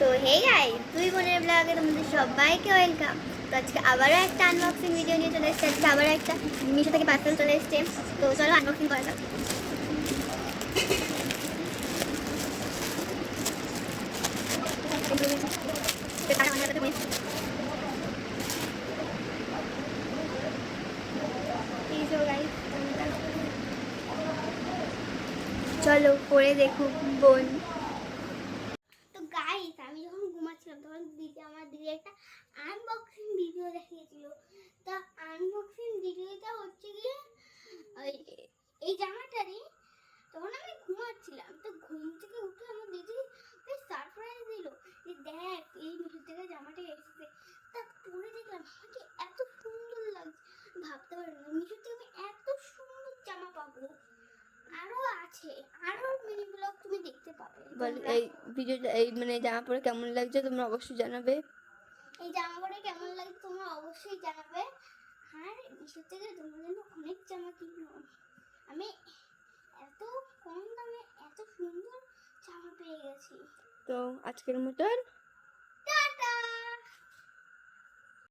তো hey guys, দুই বোনের ব্লগে তোমাদের সবাইকে ওয়েলকাম। তো আজকে আবারও একটা আনবক্সিং ভিডিও নিয়ে চলে এসেছে। আজকে আবারও একটা মিশো থেকে পার্সেল চলে এসেছে। তো চলো আনবক্সিং করা যাক। চলো পরে দেখুক বোন। তো গাইস, আমি যখন ঘুমাচ্ছিলাম তখন আমার দিদি একটা আনবক্সিং ভিডিও দেখিয়েছিল। তা আনবক্সিং ভিডিওটা হচ্ছে গিয়ে এই জামাটারই। তখন আমি ঘুমাচ্ছিলাম, তো ঘুম থেকে উঠে আমার দিদি সারপ্রাইজ দিল যে দেখ এই মিশো থেকে জামাটা এসেছে। তা পরে দেখলাম আমাকে এত সুন্দর লাগছে, ভাবতে পারি না মিশো থেকে আমি এত সুন্দর জামা পাবো। আরো আছে, আরো মিনি ব্লগ তুমি দেখতে পাবে। বল এই ভিডিওটা এই মানে জামা পরে কেমন লাগছে তোমরা অবশ্যই জানাবে। এই জামা পরে কেমন লাগে তোমরা অবশ্যই জানাবে। আর মিশো থেকে তোমার জন্য অনেক জামা কিনবো আমি। এত কম দামে এত সুন্দর জামা পেয়ে গেছি। তো আজকের মতন